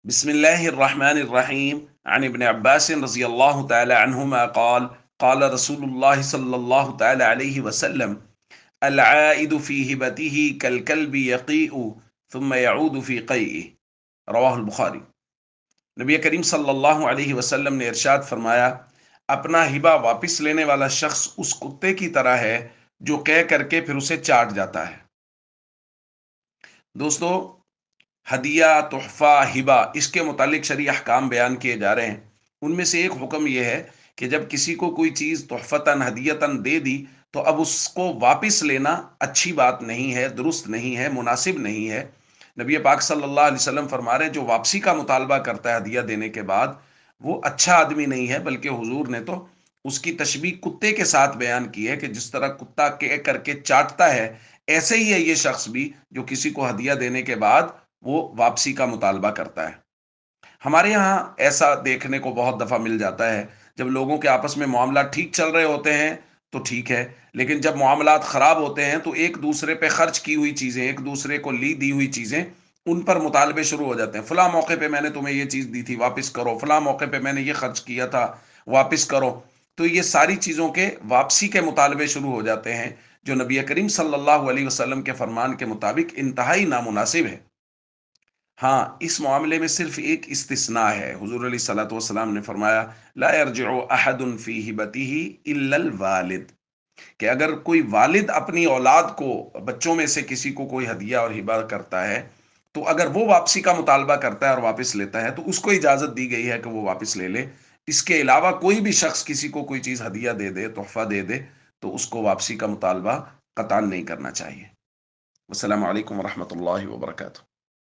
بسم الله الرحمن الرحيم عن ابن عباس رضي الله تعالى عنهما قال قال رسول الله صلى الله تعالى عليه وسلم العائد في هبته كالكلب يقيء ثم يعود في قيئه رواہ البخاری۔ نبی کریم صلی اللہ علیہ وسلم نے ارشاد فرمایا، اپنا ہبہ واپس لینے والا شخص اس کتے کی طرح ہے جو قے کر کے پھر اسے چاٹ جاتا ہے۔ دوستو، ہدیہ، تحفہ، ہبہ، اس کے متعلق شرعی احکام بیان کیے جا رہے ہیں۔ ان میں سے ایک حکم یہ ہے کہ جب کسی کو کوئی چیز تحفتاً ہدیتاً دے دی تو اب اس کو واپس لینا اچھی بات نہیں ہے، درست نہیں ہے، مناسب نہیں ہے۔ نبی پاک صلی اللہ علیہ وسلم فرما رہے ہیں جو واپسی کا مطالبہ کرتا ہے ہدیہ دینے کے بعد، وہ اچھا آدمی نہیں ہے، بلکہ حضور نے تو اس کی تشبیہ کتے کے ساتھ بیان کی ہے کہ جس طرح کتا کر کے چاٹتا ہے، ایسے ہی ہے یہ شخص بھی جو کسی کو ہدیہ دینے کے بعد وہ واپسی کا مطالبہ کرتا ہے۔ ہمارے یہاں ایسا دیکھنے کو بہت دفعہ مل جاتا ہے، جب لوگوں کے آپس میں معاملات ٹھیک چل رہے ہوتے ہیں تو ٹھیک ہے، لیکن جب معاملات خراب ہوتے ہیں تو ایک دوسرے پہ خرچ کی ہوئی چیزیں، ایک دوسرے کو دی ہوئی چیزیں، ان پر مطالبے شروع ہو جاتے ہیں۔ فلاں موقع پہ میں نے تمہیں یہ چیز دی تھی، واپس کرو، فلاں موقع پہ میں نے یہ خرچ کیا تھا، واپس کرو۔ تو یہ ساری چیزوں کے واپسی کے مطالبے شروع ہو جاتے ہیں، جو نبی کریم صلی اللہ علیہ وسلم کے فرمان کے مطابق انتہائی نامناسب ہے۔ ہاں، اس معاملے میں صرف ایک استثناء ہے۔ حضور علیہ الصلوۃ والسلام نے فرمایا لا يرجع احد فی ہبته الا الوالد، کہ اگر کوئی والد اپنی اولاد کو، بچوں میں سے کسی کو کوئی ہدیہ اور ہبہ کرتا ہے تو اگر وہ واپسی کا مطالبہ کرتا ہے اور واپس لیتا ہے تو اس کو اجازت دی گئی ہے کہ وہ واپس لے لے۔ اس کے علاوہ کوئی بھی شخص کسی کو کوئی چیز ہدیہ دے دے، تحفہ دے دے، تو اس کو واپسی کا مطالبہ قطعاً نہیں کرنا چاہیے۔ السلام علیکم ورحمۃ اللہ وبرکاتہ۔